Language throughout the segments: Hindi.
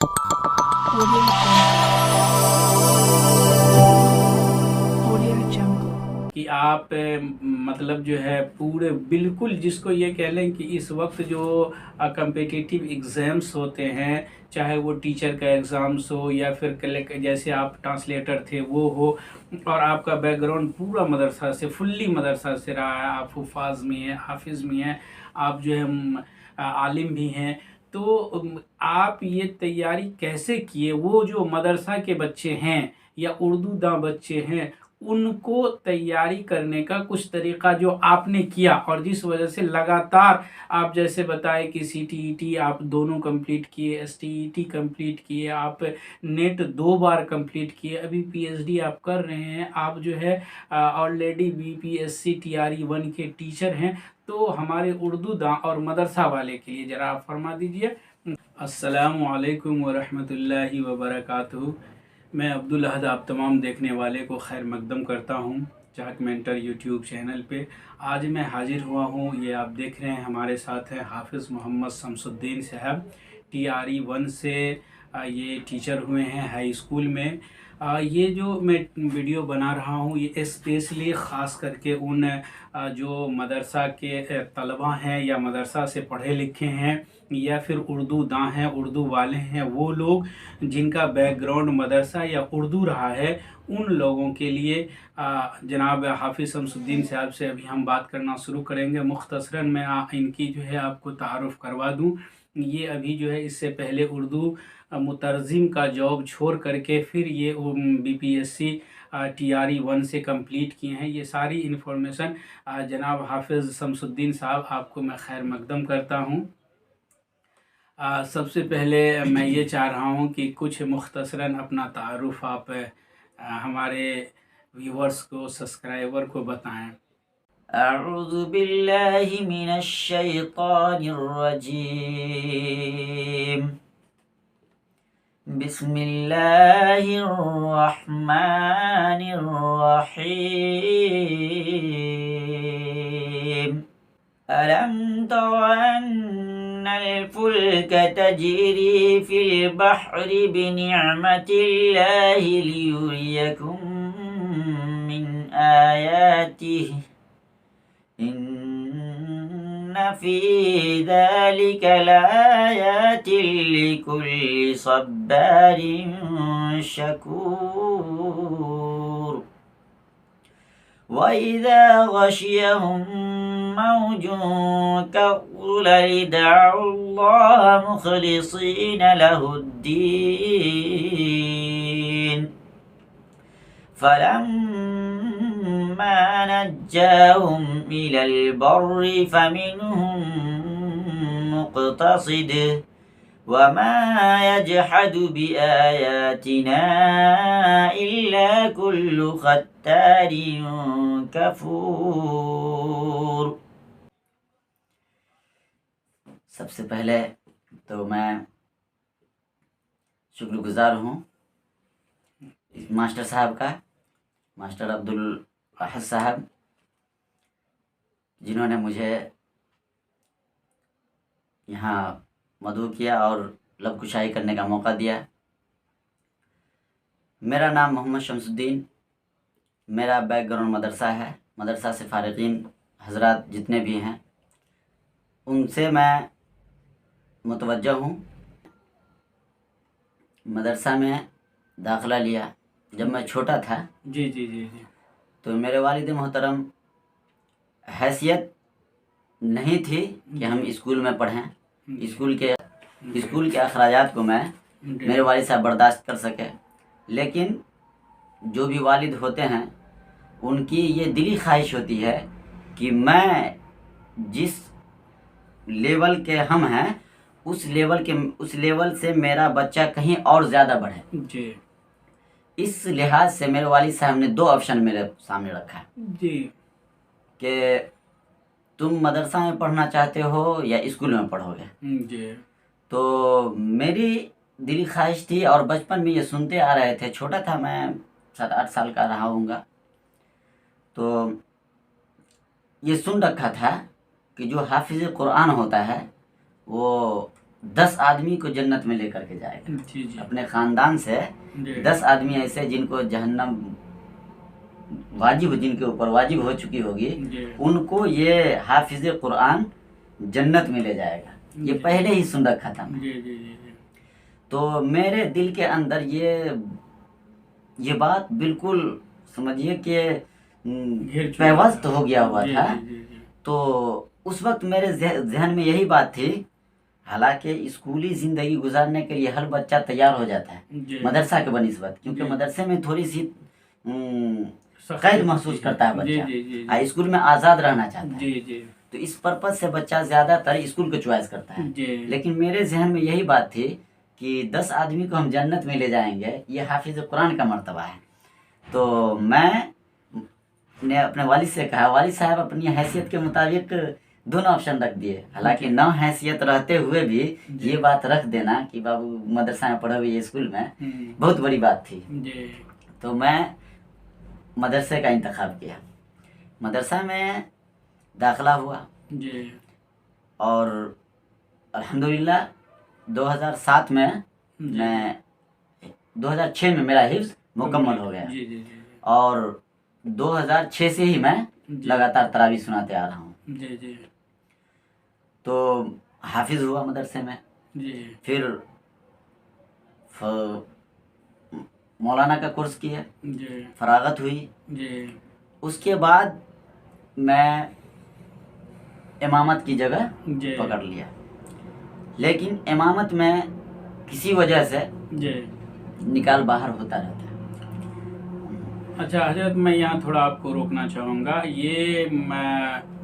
Audio Jungle. कि आप मतलब जो है पूरे बिल्कुल जिसको ये कह लें कि इस वक्त जो कम्पिटिटिव एग्ज़ाम्स होते हैं, चाहे वो टीचर का एग्ज़ाम्स हो या फिर जैसे आप ट्रांसलेटर थे वो हो, और आपका बैकग्राउंड पूरा मदरसा से फुल्ली मदरसा से रहा है, आप हुफ़ाज़ में हैं, हाफिज़ में हैं, आप जो है आलिम भी हैं, तो आप ये तैयारी कैसे किए? वो जो मदरसा के बच्चे हैं या उर्दू दाँ बच्चे हैं, उनको तैयारी करने का कुछ तरीका जो आपने किया और जिस वजह से लगातार आप जैसे बताए कि सीटीईटी आप दोनों कंप्लीट किए, एसटीईटी कंप्लीट किए, आप नेट 2 बार कंप्लीट किए, अभी पीएचडी आप कर रहे हैं, आप जो है ऑलरेडी बीपीएससी टीआरई 1 के टीचर हैं, तो हमारे उर्दू दाँ और मदरसा वाले के लिए ज़रा आप फरमा दीजिए। अस्सलामु अलैकुम वरहमतुल्लाहि वबरकातुहू। मैं अब्दुल अहद आप तमाम देखने वाले को खैर मकदम करता हूँ चाहक मेंटर यूट्यूब चैनल पे। आज मैं हाजिर हुआ हूँ, ये आप देख रहे हैं हमारे साथ हैं हाफिज़ मोहम्मद शमसुद्दीन साहब, टीआरई 1 से ये टीचर हुए हैं हाई स्कूल में। ये जो मैं वीडियो बना रहा हूँ ये स्पेशली ख़ास करके उन जो मदरसा के तलबा हैं या मदरसा से पढ़े लिखे हैं या फिर उर्दू दाँ हैं, उर्दू वाले हैं, वो लोग जिनका बैकग्राउंड मदरसा या उर्दू रहा है, उन लोगों के लिए जनाब हाफिज़ शमसुद्दीन साहब से अभी हम बात करना शुरू करेंगे। मुख्तसरन मैं इनकी जो है आपको तारुफ़ करवा दूँ। ये अभी जो है इससे पहले उर्दू मुतरजिम का जॉब छोड़ करके फिर ये बीपीएससी टीआरई 1 से कंप्लीट किए हैं। ये सारी इन्फॉर्मेशन जनाब हाफिज़ शमसुद्दीन साहब आपको मैं खैर मकदम करता हूँ। सबसे पहले मैं ये चाह रहा हूँ कि कुछ मुख्तसरन अपना तारुफ़ आप हमारे व्यूवर्स को, सब्सक्राइबर को बताएं। अऊज़ु बिल्लाहि मिनश शैतानिर रजीम। बिस्मिल्लाहिर रहमानिर रहीम। अलम तरा अन्नल फुल्क तजरी फिल बहरि बिनिअमतिल्लाहि लियुरियकुम मिन आयातिहि इन्न फी ज़ालिका लायातिन लिकुल्लि सब्बारिन शकूर। वइज़ा गशियहुम मौजुन कज़्ज़ुललि दअउल्लाह मुख़लिसीन लहुद्दीन फलम्मा नज्जाहुम इलल बर्रि फमिनहुम मुक़तसिद वमा यजहदु बिआयातिना इल्ला कुल्लु ख़त्तारिन कफ़ूर। सबसे पहले तो मैं शुक्रगुजार हूँ मास्टर साहब का, मास्टर अब्दुल अहद साहब, जिन्होंने मुझे यहाँ मदऊ किया और लब कुशाई करने का मौका दिया। मेरा नाम मोहम्मद शमसुद्दीन, मेरा बैकग्राउंड मदरसा है। मदरसा से फ़ारिक़ीन हज़रात जितने भी हैं उनसे मैं मुतवज्जह हूँ। मदरसा में दाखिला लिया जब मैं छोटा था। जी जी जी जी। तो मेरे वालिद मोहतरम हैसियत नहीं थी कि हम स्कूल में पढ़ें। स्कूल के अखराजात को मैं मेरे वालिद साहब बर्दाश्त कर सके, लेकिन जो भी वालिद होते हैं उनकी ये दिली ख्वाहिश होती है कि मैं जिस लेवल के हम हैं उस लेवल से मेरा बच्चा कहीं और ज़्यादा बढ़े जी। इस लिहाज से मेरे वालिद साहब ने 2 ऑप्शन मेरे सामने रखा है जी कि तुम मदरसा में पढ़ना चाहते हो या स्कूल में पढ़ोगे। जी। तो मेरी दिली ख्वाहिश थी और बचपन में ये सुनते आ रहे थे, छोटा था मैं, 7-8 साल का रहा हूँगा, तो ये सुन रखा था कि जो हाफिज़ कुरान होता है वो 10 आदमी को जन्नत में लेकर के जाएगा। जी जी अपने खानदान से जी 10 आदमी ऐसे जिनको जहन्नम वाजिब, जिनके ऊपर वाजिब हो चुकी होगी, जी उनको ये हाफिज कुरान जन्नत में ले जाएगा। ये जी पहले ही सुन रखा था मैं। जी जी जी तो मेरे दिल के अंदर ये बात बिल्कुल समझिए कि घिर चुका पैवस्त था। हो गया हुआ जी था। जी जी जी तो उस वक्त मेरे जहन में यही बात थी। हालांकि स्कूली ज़िंदगी गुजारने के लिए हर बच्चा तैयार हो जाता है जी मदरसा के बनिस्बत, क्योंकि जी। मदरसे में थोड़ी सी सख्ती कैद होती महसूस करता है जी बच्चा, जी जी और स्कूल में आज़ाद रहना चाहता है। जी जी तो इस पर्पज से बच्चा ज़्यादातर स्कूल को चॉइस करता है। जी लेकिन मेरे जहन में यही बात थी कि 10 आदमी को हम जन्नत में ले जाएंगे, ये हाफिज कुरान का मर्तबा है। तो मैं ने अपने वालिद से कहा, वालिद साहब अपनी हैसियत के मुताबिक दोनों ऑप्शन रख दिए। हालांकि जी। न हैसियत रहते हुए भी जी। ये बात रख देना कि बाबू मदरसा में पढ़े हुए ये स्कूल में, बहुत बड़ी बात थी। जी तो मैं मदरसे का इंतखाब किया, मदरसा में दाखिला हुआ, जी और अल्हम्दुलिल्लाह 2007 में जी। मैं 2006 में मेरा हिफ्ज़ मुकम्मल हो गया, जी जी जी और 2006 से ही मैं जी। लगातार तरावी सुनाते आ रहा हूँ। जी जी तो हाफिज़ हुआ मदरसे में, जी फिर मौलाना का कोर्स किया, जी फरागत हुई। जी उसके बाद मैं इमामत की जगह जी पकड़ लिया, लेकिन इमामत में किसी वजह से जी। निकाल बाहर होता रहता है। अच्छा हजरत, मैं यहाँ थोड़ा आपको रोकना चाहूँगा। ये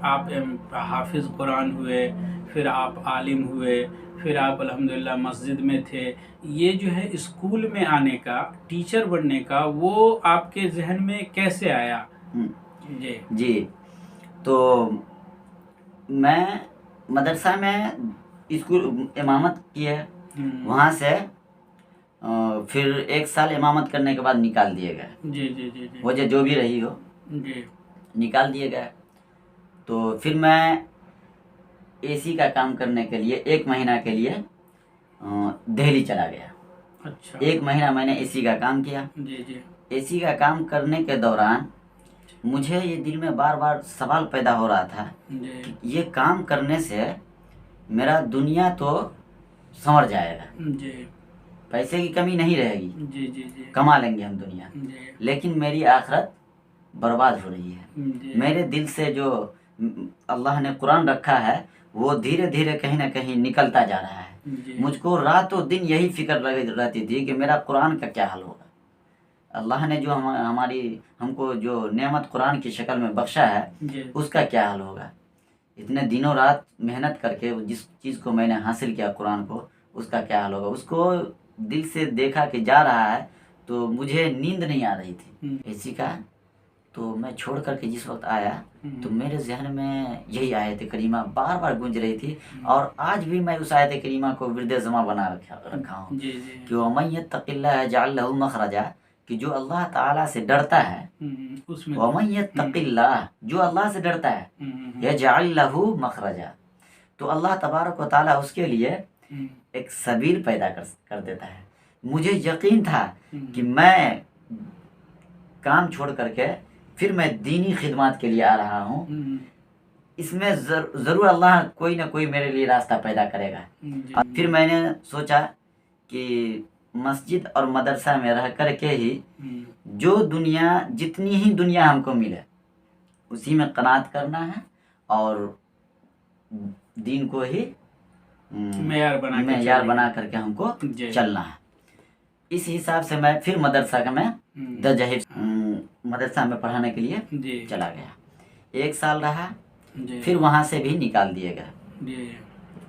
आप हाफिज़ कुरान हुए, फिर आप आलिम हुए, फिर आप अल्हम्दुलिल्लाह मस्जिद में थे। ये जो है स्कूल में आने का, टीचर बनने का, वो आपके जहन में कैसे आया? जी जी, तो मैं मदरसा में स्कूल इमामत की है, वहाँ से फिर 1 साल इमामत करने के बाद निकाल दिए गए। जी जी जी जी वजह जो भी रही हो, जी निकाल दिए गए। तो फिर मैं एसी का काम करने के लिए 1 महीना के लिए दिल्ली चला गया। अच्छा 1 महीना मैंने एसी का काम किया। जी जी एसी का काम करने के दौरान मुझे ये दिल में बार बार सवाल पैदा हो रहा था जी कि ये काम करने से मेरा दुनिया तो संवर जाएगा, जी पैसे की कमी नहीं रहेगी, जी जी जी कमा लेंगे हम दुनिया, जी लेकिन मेरी आखिरत बर्बाद हो रही है। जी मेरे दिल से जो अल्लाह ने कुरान रखा है वो धीरे धीरे कहीं ना कहीं निकलता जा रहा है। जी मुझको रातों दिन यही फिक्र रहती थी कि मेरा कुरान का क्या हाल होगा। अल्लाह ने जो हमको जो नेमत कुरान की शक्ल में बख्शा है, जी उसका क्या हाल होगा। इतने दिनों रात मेहनत करके जिस चीज़ को मैंने हासिल किया कुरान को, उसका क्या हाल होगा। उसको दिल से देखा कि जा रहा है, तो मुझे नींद नहीं आ रही थी इसी का। तो मैं छोड़ करके जिस वक्त आया, तो मेरे जहन में यही आयत करीमा बार बार गूंज रही थी, और आज भी मैं उस आयत करीमा को विर्द ज़मा बना रखा हूँ जी जी कि वमन यत्तक़िल्लाह यजअल लहू मखरजा, कि जो अल्लाह ताला से डरता है, उसमें वमन यत्तक़िल्लाह, जो अल्लाह से डरता है, यजअल लहू मखरजा, तो अल्लाह तबारक व ताला उसके लिए एक सबील पैदा कर देता है। मुझे यकीन था कि मैं काम छोड़ करके फिर मैं दीनी खिदमत के लिए आ रहा हूँ, इसमें ज़रूर अल्लाह कोई ना कोई मेरे लिए रास्ता पैदा करेगा। और फिर मैंने सोचा कि मस्जिद और मदरसा में रह कर के ही जो दुनिया, जितनी ही दुनिया हमको मिले, उसी में कनात करना है, और दीन को ही मेयार बना करके हमको चलना है। इस हिसाब से मैं फिर मदरसा का मैं मदरसा में पढ़ाने के लिए चला गया। 1 साल रहा, फिर वहाँ से भी निकाल दिए गए।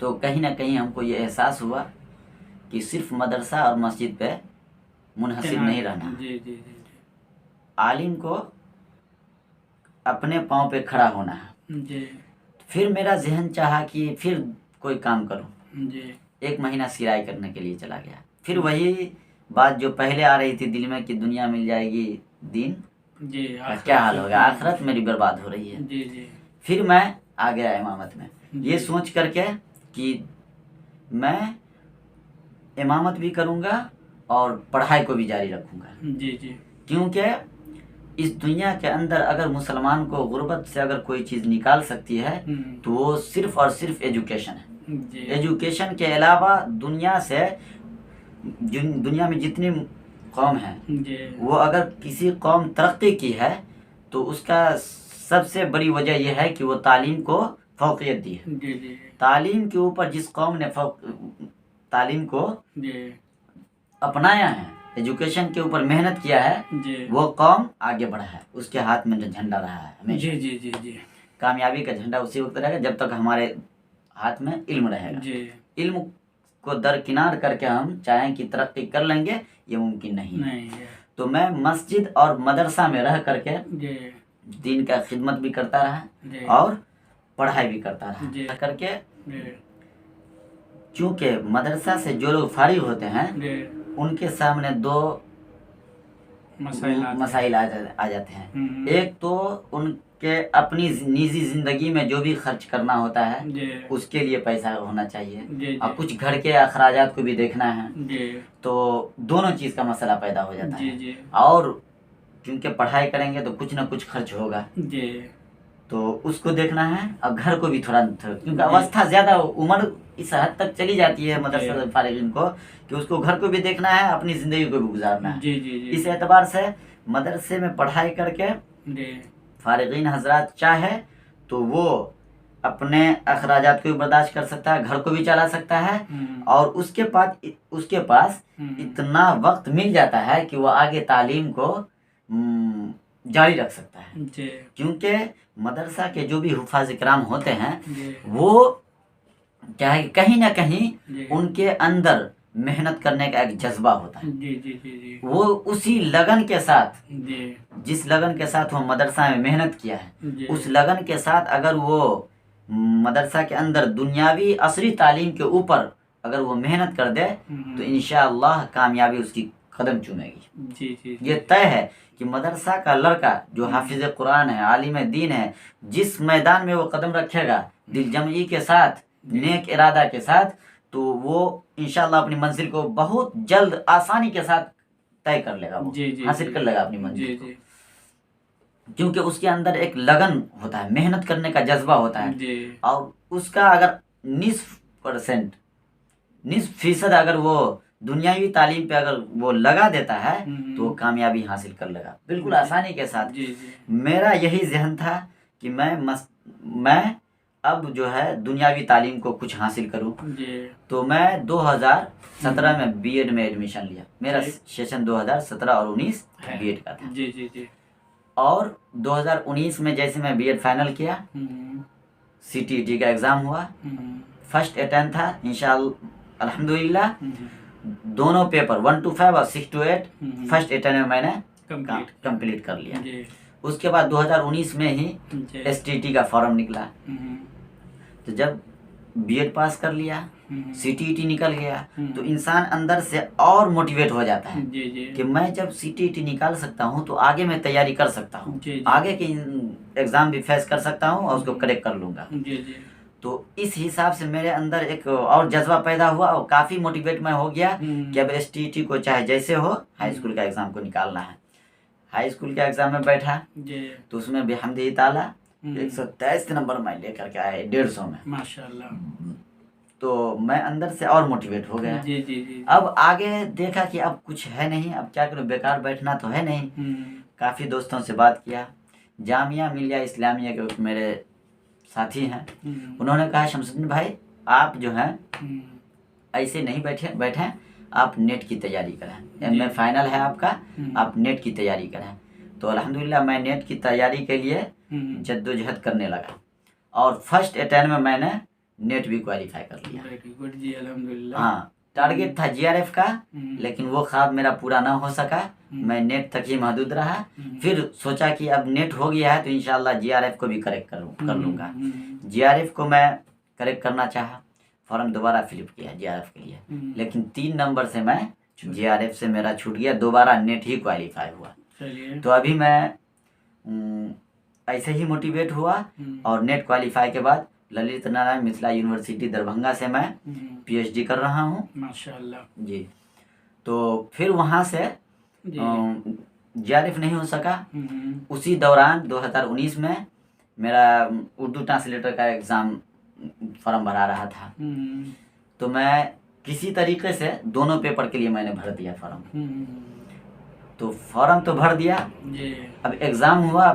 तो कहीं ना कहीं हमको ये एहसास हुआ कि सिर्फ मदरसा और मस्जिद पे मुनहसिर नहीं रहना, आलिम को अपने पाँव पे खड़ा होना है। फिर मेरा जहन चाहा कि फिर कोई काम करूं। 1 महीना सिराई करने के लिए चला गया। फिर वही बात जो पहले आ रही थी दिल में कि दुनिया मिल जाएगी, दीन का क्या हाल होगा, आखिरत मेरी बर्बाद हो रही है। फिर मैं आ गया इमामत में, ये सोच करके कि मैं इमामत भी करूँगा और पढ़ाई को भी जारी रखूँगा। जी जी क्योंकि इस दुनिया के अंदर अगर मुसलमान को गुर्बत से अगर कोई चीज़ निकाल सकती है तो वो सिर्फ़ और सिर्फ एजुकेशन है। जी एजुकेशन के अलावा दुनिया से दुनिया में जितनी कौम है जी वो अगर किसी कौम तरक्की की है तो उसका सबसे बड़ी वजह यह है कि वो तालीम को फौकियत दी है। जी जी तालीम के ऊपर जिस कौम ने तालीम को जी अपनाया है, एजुकेशन के ऊपर मेहनत किया है, जी वो कौम आगे बढ़ा है। उसके हाथ में जो झंडा रहा है हमेशा। जी जी जी जी कामयाबी का झंडा उसी वक्त रहेगा जब तक हमारे हाथ में इल्म रहेगा। जी इल्म को दरकिनार करके हम चाहें कि तरक्की कर लेंगे, ये मुमकिन नहीं है। नहीं है। तो मैं मस्जिद और मदरसा में रह करके जी दीन का खिदमत भी करता रहा जी और पढ़ाई भी करता रहा जी करके। जी चूँकि मदरसा से जो लोग फारिग होते हैं जी उनके सामने दो मसाइल आ जाते हैं। एक तो उनके अपनी निजी ज़िंदगी में जो भी खर्च करना होता है जी उसके लिए पैसा होना चाहिए जी और कुछ घर के अखराजात को भी देखना है। जी तो दोनों चीज़ का मसला पैदा हो जाता जी है। जी और क्योंकि पढ़ाई करेंगे तो कुछ ना कुछ खर्च होगा, जी तो उसको देखना है और घर को भी थोड़ा क्योंकि अवस्था ज़्यादा उम्र इस हद तक चली जाती है मदरसा फारिगिन को कि उसको घर को भी देखना है, अपनी ज़िंदगी को भी गुजारना है। जी जी जी इस एतबार से मदरसे में पढ़ाई करके जी फारिगीन हजरात चाहे तो वो अपने अखराजात को भी बर्दाश्त कर सकता है, घर को भी चला सकता है और उसके पास इतना वक्त मिल जाता है कि वो आगे तालीम को जारी रख सकता है। जी क्योंकि मदरसा के जो भी हुफ़ाज़ इकराम होते हैं जी वो क्या है, कहीं ना कहीं जी उनके अंदर मेहनत करने का एक जज्बा होता है। जी जी जी जी वो उसी लगन के साथ, जी जिस लगन के साथ वो मदरसा में मेहनत किया है, जी उस लगन के साथ अगर वो मदरसा के अंदर दुनियावी असली तालीम के ऊपर अगर वो मेहनत कर दे तो इंशाअल्लाह कामयाबी उसकी कदम चूमेगी। जी जी ये तय है कि मदरसा का लड़का जो हाफिज कुरान है, आलिम दीन है, जिस मैदान में वो कदम रखेगा दिल जमई के साथ, नेक इरादा के साथ, तो वो इंशाअल्लाह अपनी मंजिल को बहुत जल्द आसानी के साथ तय कर लेगा, वो जी जी हासिल कर लेगा अपनी जी मंजिल को। जी क्योंकि उसके अंदर एक लगन होता है, मेहनत करने का जज्बा होता है। जी और उसका अगर 90% अगर वो दुनियावी तालीम पे अगर वो लगा देता है तो वो कामयाबी हासिल कर लेगा बिल्कुल आसानी के साथ। जी जी मेरा यही जहन था कि मैं अब जो है दुनियावी तालीम को कुछ हासिल करूं। जी तो मैं 2017 में बीएड में एडमिशन लिया। मेरा सेशन 2017 और 19 बीएड का था। जी जी जी और 2019 में जैसे मैं बीएड फाइनल किया, सीटीईटी का एग्ज़ाम हुआ, फर्स्ट अटेम्प्ट था इंशाअल्लाह अल्हम्दुलिल्लाह। दोनों पेपर 1 to 5 और 6 to 8 फर्स्ट अटेम्प्ट में मैंने कंप्लीट कर लिया। उसके बाद 2019 में ही एसटीटी का फॉर्म निकला। तो जब बीएड पास कर लिया, सीटीईटी निकल गया, तो इंसान अंदर से और मोटिवेट हो जाता है कि मैं जब सीटीईटी निकाल सकता हूँ तो आगे मैं तैयारी कर सकता हूँ, आगे के एग्ज़ाम भी फेस कर सकता हूँ और उसको करेक्ट कर लूँगा। तो इस हिसाब से मेरे अंदर एक और जज्बा पैदा हुआ और काफ़ी मोटिवेट मैं हो गया कि अब एसटीईटी को चाहे जैसे हो हाई स्कूल का एग्ज़ाम को निकालना है। हाई स्कूल के एग्ज़ाम में बैठा तो उसमें बिहम्दिही ताला 123 नंबर मैं लेकर के आया 150 में, माशाल्लाह। तो मैं अंदर से और मोटिवेट हो गया। जी जी जी अब आगे देखा कि अब कुछ है नहीं, अब क्या करूँ, बेकार बैठना तो है नहीं। काफ़ी दोस्तों से बात किया, जामिया मिलिया इस्लामिया के मेरे साथी हैं, उन्होंने कहा शमसुद्दीन भाई आप जो हैं ऐसे नहीं बैठें, आप नेट की तैयारी करें, एमए फाइनल है आपका, आप नेट की तैयारी करें। तो अल्हम्दुलिल्लाह मैं नेट की तैयारी के लिए जद्दोजहद करने लगा और फर्स्ट अटेम्प्ट में मैंने नेट भी क्वालिफाई कर लिया। वेरी गुड जी, अल्हम्दुलिल्लाह। हाँ, टारगेट था जीआरएफ का, लेकिन वो ख्वाब मेरा पूरा ना हो सका, मैं नेट तक ही महदूद रहा। फिर सोचा कि अब नेट हो गया है तो इंशाल्लाह जीआरएफ को भी करेक्ट कर लूँगा। जीआरएफ को मैं करेक्ट करना चाहा, फॉर्म दोबारा फिलअप किया जीआरएफ के लिए, लेकिन 3 नंबर से मैं जीआरएफ से मेरा छूट गया, दोबारा नेट ही क्वालिफाई हुआ। तो अभी मैं ऐसे ही मोटिवेट हुआ और नेट क्वालिफाई के बाद ललित नारायण मिथिला यूनिवर्सिटी दरभंगा से मैं पीएचडी कर रहा हूँ। माशाल्लाह जी। तो फिर वहाँ से जेआरएफ नहीं हो सका। उसी दौरान 2019 में मेरा उर्दू ट्रांसलेटर का एग्ज़ाम फॉर्म भरा रहा था। तो मैं किसी तरीके से दोनों पेपर के लिए मैंने भर दिया फॉर्म। तो फॉर्म तो भर दिया, अब एग्ज़ाम हुआ।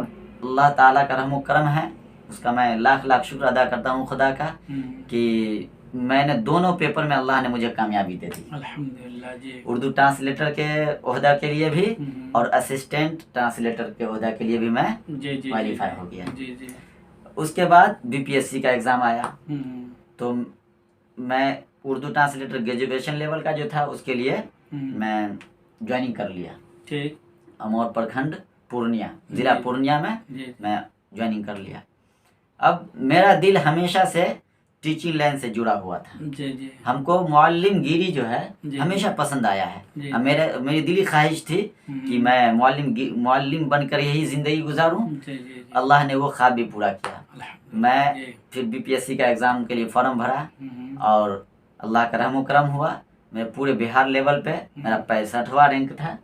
अल्लाह ताला का रहम करम है, उसका मैं लाख लाख शुक्र अदा करता हूँ खुदा का कि मैंने दोनों पेपर में अल्लाह ने मुझे कामयाबी दे दी। अल्हम्दुलिल्लाह जी। उर्दू ट्रांसलेटर के ओहदा के लिए भी और असिस्टेंट ट्रांसलेटर के ओहदा के लिए भी मैं क्वालिफाई हो गया। जी। उसके बाद बीपीएससी का एग्ज़ाम आया। तो मैं उर्दू ट्रांसलेटर ग्रेजुएशन लेवल का जो था उसके लिए मैं ज्वाइनिंग कर लिया। ठीक। अमौर प्रखंड पूर्णिया, ज़िला पूर्णिया में मैं ज्वाइनिंग कर लिया। अब मेरा दिल हमेशा से टीचिंग लाइन से जुड़ा हुआ था। जी। हमको मुअल्लिम गिरी जो है हमेशा पसंद आया है। अब मेरी दिली ख्वाहिश थी कि मैं मुअल्लिम बनकर यही ज़िंदगी गुजारूं। अल्लाह ने वो ख्वाब भी पूरा किया। मैं फिर बीपीएससी का एग्ज़ाम के लिए फॉर्म भरा और अल्लाह का रहम करम हुआ। मेरे पूरे बिहार लेवल पे मेरा 65वां रैंक था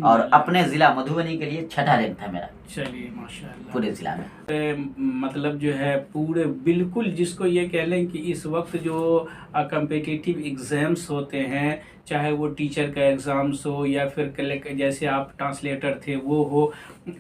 और अपने ज़िला मधुबनी के लिए 6ठा रैंक था मेरा। चलिए माशाल्लाह। पूरे ज़िला में मतलब जो है पूरे बिल्कुल जिसको ये कह लें कि इस वक्त जो कम्पिटिटिव एग्ज़ाम्स होते हैं, चाहे वो टीचर का एग्ज़ाम्स हो या फिर जैसे आप ट्रांसलेटर थे वो हो,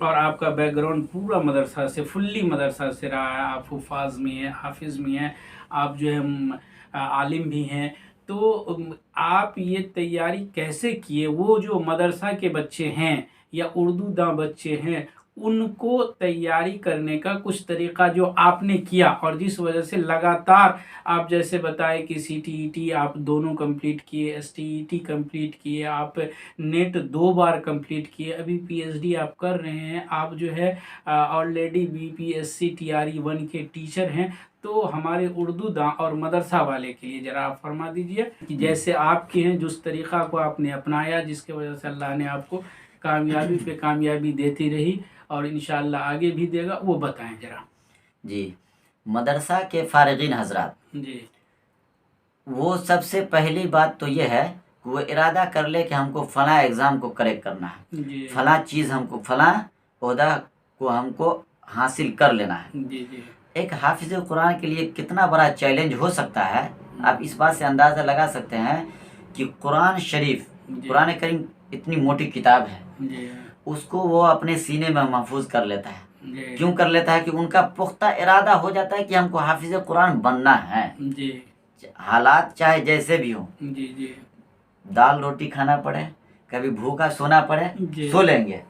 और आपका बैकग्राउंड पूरा मदरसा से फुल्ली मदरसा से रहा है, आप हुफ़ाज़ में हैं, हाफिज़ में हैं, आप जो है आलिम भी हैं, तो आप ये तैयारी कैसे किए? वो जो मदरसा के बच्चे हैं या उर्दू दां बच्चे हैं, उनको तैयारी करने का कुछ तरीका जो आपने किया और जिस वजह से लगातार आप जैसे बताए कि सीटीईटी आप दोनों कंप्लीट किए, एसटीईटी कंप्लीट किए, आप नेट 2 बार कंप्लीट किए, अभी पीएचडी आप कर रहे हैं, आप जो है ऑलरेडी बीपीएससी टीआरई 1 के टीचर हैं। तो हमारे उर्दू दां और मदरसा वाले के लिए ज़रा आप फरमा दीजिए कि जैसे आपके हैं जिस तरीक़ा को आपने अपनाया, जिसके वजह से अल्लाह ने आपको कामयाबी पे कामयाबी देती रही और इंशाअल्लाह आगे भी देगा, वो बताएं ज़रा। जी, मदरसा के फ़ारिगीन हज़रात जी, वो सबसे पहली बात तो ये है कि वो इरादा कर ले कि हमको फ़लाँ एग्ज़ाम को करेक्ट करना है, जी, फ़लाँ चीज़ हमको, फ़लाँ ओहदा को हमको हासिल कर लेना है। जी। एक हाफिज़ कुरान के लिए कितना बड़ा चैलेंज हो सकता है, आप इस बात से अंदाज़ा लगा सकते हैं कि कुरान शरीफ, कुरान करीम इतनी मोटी किताब है, उसको वो अपने सीने में महफूज कर लेता है। क्यों कर लेता है? कि उनका पुख्ता इरादा हो जाता है कि हमको हाफिज़ कुरान बनना है। हालात चाहे जैसे भी हो, दाल रोटी खाना पड़े, कभी भूखा सोना पड़े, सो लेंगे,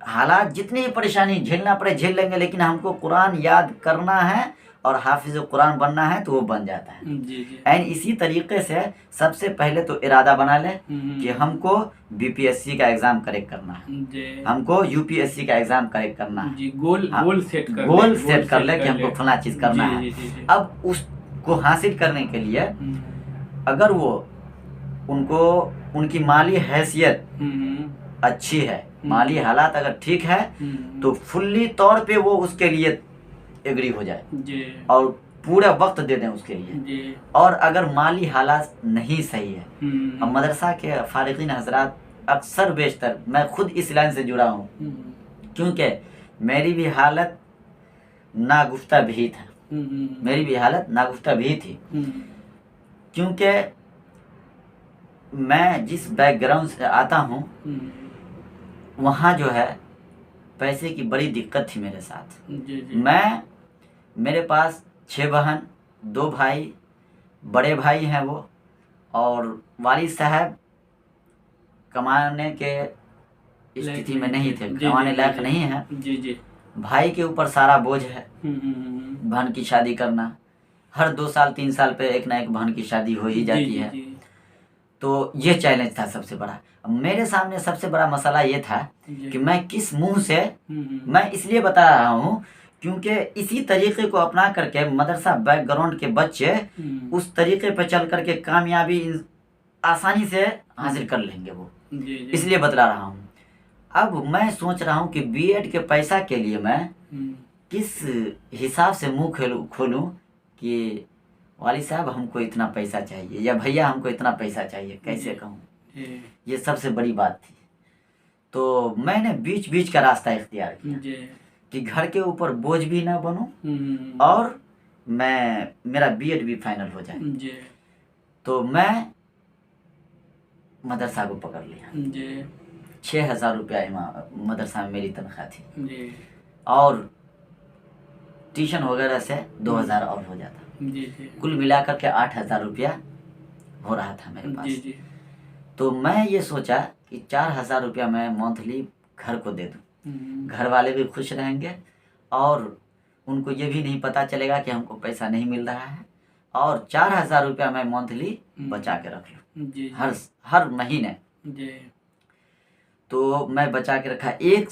हालात जितनी परेशानी झेलना पड़े झेल लेंगे, लेकिन हमको कुरान याद करना है और हाफिज़ कुरान बनना है तो वो बन जाता है। एंड इसी तरीके से सबसे पहले तो इरादा बना ले कि हमको बीपीएससी का एग्ज़ाम करेक्ट करना है, हमको यूपीएससी का एग्ज़ाम करेक्ट करना है। गोल सेट कर ले कि हमको फला चीज़ करना है। अब उसको हासिल करने के लिए अगर वो उनकी माली हैसियत अच्छी है, माली हालात अगर ठीक है, तो फुल्ली तौर पे वो उसके लिए एग्री हो जाए और पूरा वक्त दे दें उसके लिए। और अगर माली हालात नहीं सही है, अब मदरसा के फ़ारिगीन हज़रात अक्सर बेशतर, मैं खुद इस लाइन से जुड़ा हूँ क्योंकि मेरी भी हालत नागुफ्ता भी था, मेरी भी हालत नागुफ्ता भी थी, क्योंकि मैं जिस बैकग्राउंड से आता हूँ वहाँ जो है पैसे की बड़ी दिक्कत थी मेरे साथ। मेरे पास 6 बहन, 2 भाई, बड़े भाई हैं वो, और वालिद साहब कमाने के स्थिति में नहीं थे, कमाने लायक नहीं है। भाई के ऊपर सारा बोझ है, बहन की शादी करना, हर 2 साल 3 साल पे एक ना एक बहन की शादी हो ही जाती है। तो ये चैलेंज था सबसे बड़ा। मेरे सामने सबसे बड़ा मसला ये था कि मैं किस मुंह से, मैं इसलिए बता रहा हूँ क्योंकि इसी तरीके को अपना करके मदरसा बैकग्राउंड के बच्चे उस तरीके पर चल करके कामयाबी आसानी से हासिल कर लेंगे वो, इसलिए बतला रहा हूँ। अब मैं सोच रहा हूँ कि बीएड के पैसा के लिए मैं किस हिसाब से मुंह खोलूं कि वाली साहब हमको इतना पैसा चाहिए या भैया हमको इतना पैसा चाहिए, कैसे कहूँ, ये सबसे बड़ी बात थी। तो मैंने बीच बीच का रास्ता इख्तियार किया कि घर के ऊपर बोझ भी ना बनूं और मेरा बीएड भी फाइनल हो जाए। तो मैं मदरसा को पकड़ लिया। 6,000 रुपया मदरसा में मेरी तनख्वाह थी और ट्यूशन वगैरह से 2,000 और हो जाता। कुल मिलाकर के 8,000 रुपया हो रहा था मेरे पास। तो मैं ये सोचा कि 4,000 रुपया मैं मंथली घर को दे दूँ, घर वाले भी खुश रहेंगे और उनको ये भी नहीं पता चलेगा कि हमको पैसा नहीं मिल रहा है, और 4,000 रुपया मैं मंथली बचा के रख लूँ हर महीने। तो मैं बचा के रखा, 1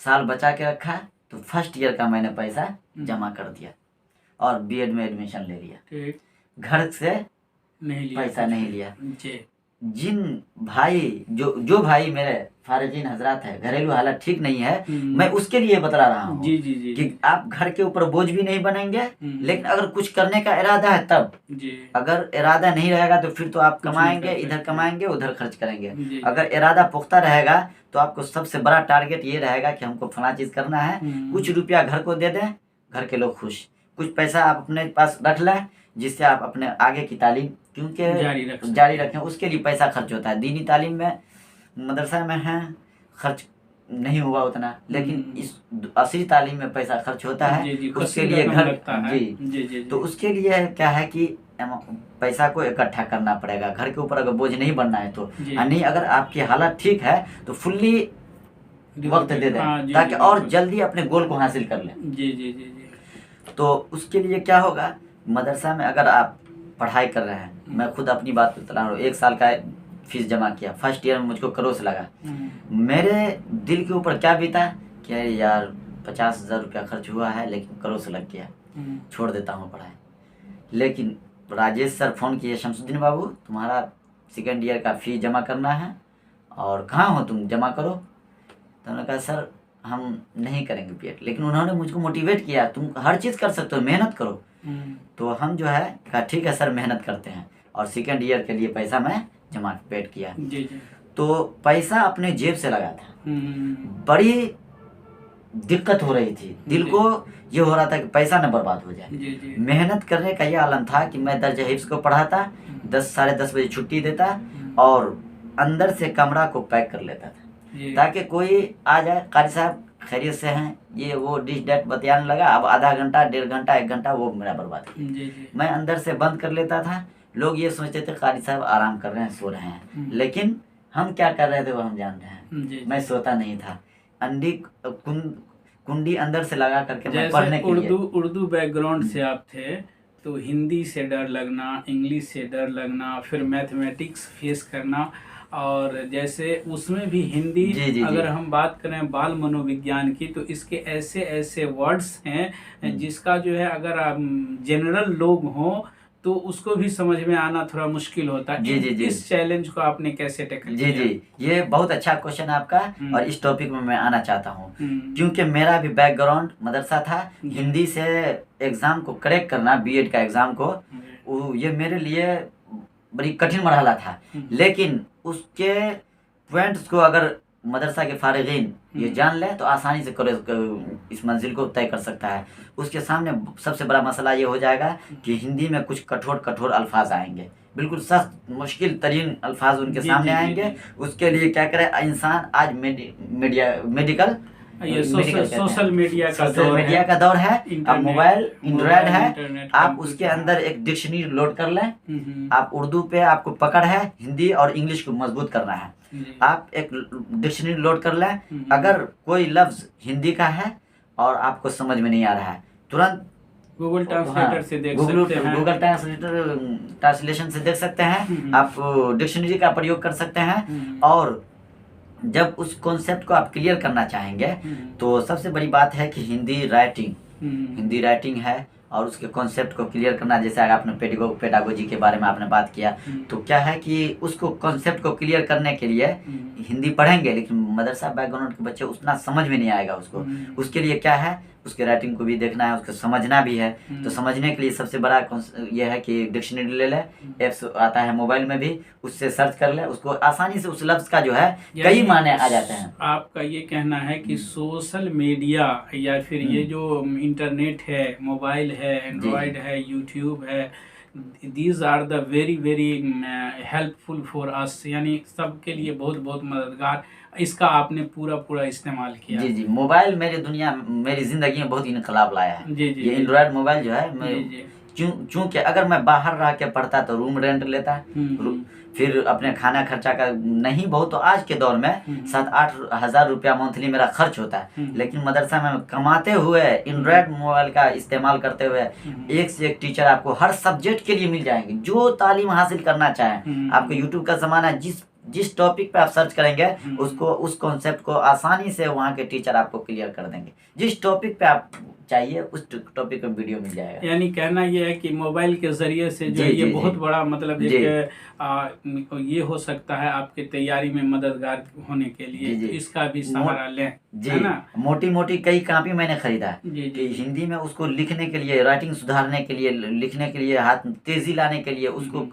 साल बचा के रखा। तो फर्स्ट ईयर का मैंने पैसा जमा कर दिया और बीएड में एडमिशन ले लिया। घर से पैसा नहीं लिया। जिन भाई जो भाई मेरे फारिगीन हजरात है, घरेलू हालत ठीक नहीं है, मैं उसके लिए बता रहा हूँ कि आप घर के ऊपर बोझ भी नहीं बनेंगे, लेकिन अगर कुछ करने का इरादा है तब। अगर इरादा नहीं रहेगा तो फिर तो आप कमाएंगे, इधर कमाएंगे उधर खर्च करेंगे। अगर इरादा पुख्ता रहेगा तो आपको सबसे बड़ा टारगेट ये रहेगा कि हमको फला चीज करना है। कुछ रुपया घर को दे दें, घर के लोग खुश। कुछ पैसा आप अपने पास रख लें जिससे आप अपने आगे की तालीम क्योंकि जारी रखें, उसके लिए पैसा खर्च होता है। दीनी तालीम में मदरसा में है खर्च नहीं हुआ उतना, लेकिन इस असली तालीम में पैसा खर्च होता है। उसके लिए घर जी, तो उसके लिए क्या है कि पैसा को इकट्ठा करना पड़ेगा। घर के ऊपर अगर बोझ नहीं बनना है तो, नहीं अगर आपकी हालत ठीक है तो फुल्ली वक्त दे दें ताकि और जल्दी अपने गोल को हासिल कर लें। तो उसके लिए क्या होगा, मदरसा में अगर आप पढ़ाई कर रहे हैं, मैं खुद अपनी बात बता रहा हूँ, 1 साल का फीस जमा किया, फर्स्ट ईयर में मुझको करोस लगा। मेरे दिल के ऊपर क्या बीता कि यार 50,000 रुपया खर्च हुआ है लेकिन करोस लग गया, छोड़ देता हूँ पढ़ाई। लेकिन राजेश सर फ़ोन किए, शमसुद्दीन बाबू तुम्हारा 2nd ईयर का फीस जमा करना है और कहाँ हो तुम, जमा करो। तो उन्होंने कहा सर हम नहीं करेंगे बीएड, लेकिन उन्होंने मुझको मोटिवेट किया, तुम हर चीज़ कर सकते हो, मेहनत करो। तो हम जो है कहा ठीक है सर मेहनत करते हैं, और 2nd ईयर के लिए पैसा मैं जमा पेड किया। तो पैसा अपने जेब से लगा था। बड़ी दिक्कत हो रही थी, दिल को ये हो रहा था कि पैसा न बर्बाद हो जाए। मेहनत करने का ये आलम था कि मैं दर्ज हिफ्ज़ को पढ़ाता, 10 साढ़े 10 बजे छुट्टी देता और अंदर से कमरा को पैक कर लेता था ताकि कोई आ जाए, कारी साहब खैरियत से हैं, ये वो डिश डेट बतियाने लगा, अब आधा घंटा 1.5 घंटा 1 घंटा वो मेरा बर्बाद किया। मैं अंदर से बंद कर लेता था। लोग ये सोचते थे कारी साहब आराम कर रहे हैं, सो रहे हैं, लेकिन हम क्या कर रहे थे वो हम जान रहे हैं। मैं सोता नहीं था, कुंडी अंदर से लगा करके मैं पढ़ने के लिए। उर्दू बैकग्राउंड से आप थे तो हिंदी से डर लगना, इंग्लिश से डर लगना, फिर मैथमेटिक्स फेस करना, और जैसे उसमें भी हिंदी अगर हम बात करें बाल मनोविज्ञान की तो इसके ऐसे ऐसे वर्ड्स हैं जिसका जो है अगर जनरल लोग हों तो उसको भी समझ में आना थोड़ा मुश्किल होता है। इस चैलेंज को आपने कैसे टैकल किया? ये बहुत अच्छा क्वेश्चन है आपका, और इस टॉपिक में मैं आना चाहता हूँ क्योंकि मेरा भी बैकग्राउंड मदरसा था। हिंदी से एग्जाम को क्रैक करना, बीएड का एग्जाम को, ये मेरे लिए बड़ी कठिन मरहला था, लेकिन उसके पॉइंट्स को अगर मदरसा के फारिगीन ये जान ले तो आसानी से इस मंजिल को तय कर सकता है। उसके सामने सबसे बड़ा मसला ये हो जाएगा कि हिंदी में कुछ कठोर अल्फाज आएंगे, बिल्कुल सख्त मुश्किल तरीन अल्फाज उनके सामने आएंगे। उसके लिए क्या करे इंसान, आज मेडिकल सोशल मीडिया का दौर है, अब मोबाइल एंड्रॉयड है, आप उसके अंदर एक डिक्शनरी लोड कर लें। आप उर्दू पे आपको पकड़ है, हिंदी और इंग्लिश को मजबूत करना है, आप एक डिक्शनरी लोड कर लें। अगर कोई लफ्ज हिंदी का है और आपको समझ में नहीं आ रहा है, तुरंत गूगल ट्रांसलेटर से देख सकते हैं, गूगल ट्रांसलेशन से देख सकते हैं, आप डिक्शनरी का प्रयोग कर सकते हैं। और जब उस कॉन्सेप्ट को आप क्लियर करना चाहेंगे तो सबसे बड़ी बात है कि हिंदी राइटिंग है और उसके कॉन्सेप्ट को क्लियर करना। जैसे अगर आपने पेडागोजी के बारे में आपने बात किया, तो क्या है कि उसको कॉन्सेप्ट को क्लियर करने के लिए हिंदी पढ़ेंगे, लेकिन मदरसा बैकग्राउंड के बच्चे उतना समझ में नहीं आएगा उसको। उसके लिए क्या है, उसके राइटिंग को भी देखना है, उसको समझना भी है। तो समझने के लिए सबसे बड़ा यह है कि डिक्शनरी ले ले, एप्स आता है मोबाइल में भी, उससे सर्च कर ले, उसको आसानी से उस लफ्ज़ का जो है कई माने आ जाते हैं। आपका ये कहना है कि सोशल मीडिया या फिर ये जो इंटरनेट है, मोबाइल है, एंड्रॉयड है, यूट्यूब है, these are the very very helpful for us, यानी सबके लिए बहुत बहुत मददगार। इसका आपने पूरा इस्तेमाल किया। जी जी, मोबाइल मेरी ज़िंदगी में बहुत इनकलाब लाया है। जी जी, ये एंड्रॉयड मोबाइल जो है, चूँकि अगर मैं बाहर रह के पढ़ता तो रूम रेंट लेता, फिर अपने खाना खर्चा का नहीं, बहुत तो आज के दौर में 7-8 हज़ार रुपया मंथली मेरा खर्च होता है। लेकिन मदरसा में कमाते हुए, एंड्रॉयड मोबाइल का इस्तेमाल करते हुए, एक से एक टीचर आपको हर सब्जेक्ट के लिए मिल जाएंगे। जो तालीम हासिल करना चाहें, आपको यूट्यूब का ज़माना, जिस टॉपिक पे आप सर्च करेंगे उस कॉन्सेप्ट को आसानी से वहाँ के टीचर आपको क्लियर कर देंगे। जिस टॉपिक पे आप चाहिए उस टॉपिक पे वीडियो मिल जाएगा। यानी कहना ये है कि मोबाइल के जरिए से जो ये बहुत बड़ा मतलब एक ये हो सकता है आपके तैयारी में मददगार होने के लिए। तो इसका भी सहारा लें, है ना। मोटी कई कापी मैंने खरीदा है जी। हिंदी में, उसको लिखने के लिए, राइटिंग सुधारने के लिए, लिखने के लिए, हाथ तेजी लाने के लिए, उसको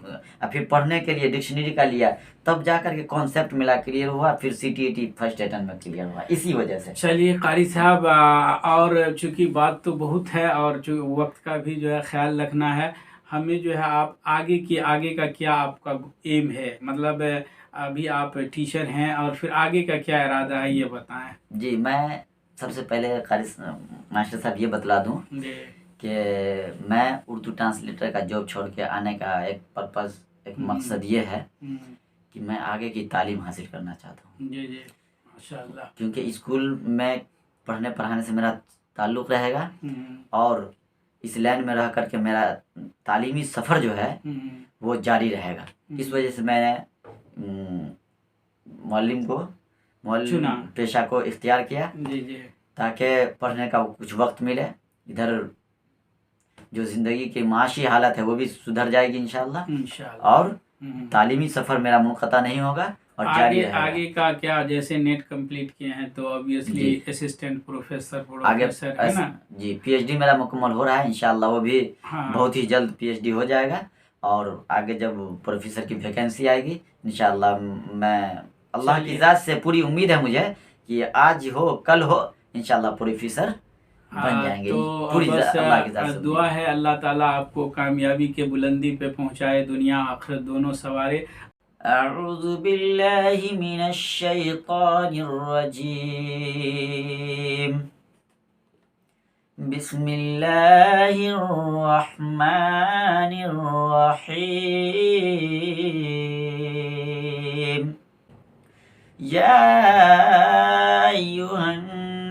फिर पढ़ने के लिए डिक्शनरी का लिया, तब जाकर के कॉन्सेप्ट मिला, क्लियर हुआ, फिर CTET फर्स्ट अटेम्प्ट में क्लियर हुआ, इसी वजह से। चलिए कारी साहब, और चूंकि बात तो बहुत है और जो वक्त का भी जो है ख्याल रखना है हमें, जो है आप आगे का क्या आपका एम है, मतलब अभी आप टीचर हैं और फिर आगे का क्या इरादा है, ये बताएं। जी, मैं सबसे पहले कारी मास्टर साहब ये बतला दूं कि मैं उर्दू ट्रांसलेटर का जॉब छोड़ के आने का एक पर्पज़, एक मकसद ये है कि मैं आगे की तालीम हासिल करना चाहता हूँ। जी माशाअल्लाह। क्योंकि स्कूल में पढ़ने पढ़ाने से मेरा ताल्लुक़ रहेगा और इस लाइन में रह करके मेरा तालीमी सफ़र जो है वो जारी रहेगा। इस वजह से मैंने मौलिम पेशा को इख्तियार किया, ताकि पढ़ने का कुछ वक्त मिले, इधर जो ज़िंदगी की माशी हालत है वो भी सुधर जाएगी इंशाअल्लाह, और तालीमी सफ़र मेरा मुनक़ता नहीं होगा और जारी रहेगा। आगे का क्या, जैसे नेट कंप्लीट किए हैं तो ऑब्वियसली असिस्टेंट प्रोफेसर आगे है ना जी। PhD मेरा मुकम्मल हो रहा है इंशाअल्लाह, वो भी बहुत ही जल्द PhD हो जाएगा, और आगे जब प्रोफेसर की वैकेंसी आएगी इंशाअल्लाह, मैं अल्लाह की ज़ात से पूरी उम्मीद है मुझे कि आज हो कल हो इंशाअल्लाह प्रोफेसर बन जाएंगे। तो पूरी बस अल्लाह की ज़ात से दुआ है अल्लाह ताला आपको कामयाबी के बुलंदी पे पहुंचाए, दुनिया आखिरत दोनों सवारे। अऊज़ु बिल्लाहि मिनश शैतानिर रजीम, बिस्मिल्लाहिर रहमानिर रहीम। या अय्युहन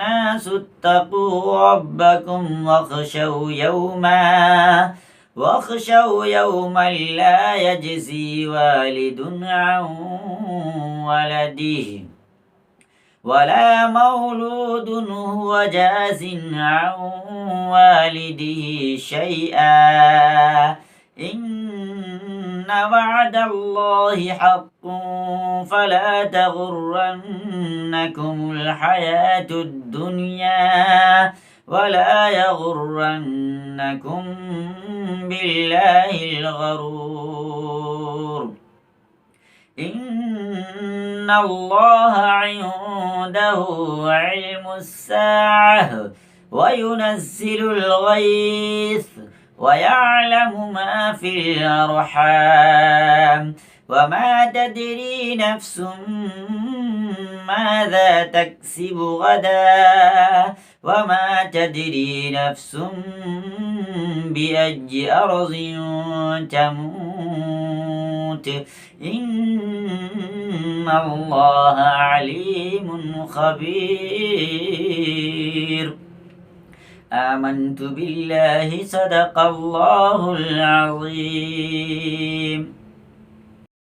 नासु इत्तक़ू रब्बकुम वख़शौ यौमन ला यजज़ी वालिदुन अन वलदिही वला मौलूदुन हुवा जाज़िन अन वालिदिही शैआ, इन्न वअदल्लाहि हक़्क़ुन फला तग़ुर्रन्नकुमुल हयातुद दुनिया वला यग़ुर्रन्नकुम बिल्लाहिल गरूर। इन्नल्लाहा इंदहु इल्मुस्साअह व युनज़्ज़िलुल गैस व यअलमु मा फिल अर्हाम व मा तदरी नफ्सुम माज़ा तक्सिबु गदा व मा तदरी नफ्सुम बिअय्यि अर्ज़िन तमूत, इन्नल्लाहा अलीमुन खबीर। आमन्तु बिल्लाहि सदक़ल्लाहुल अज़ीम।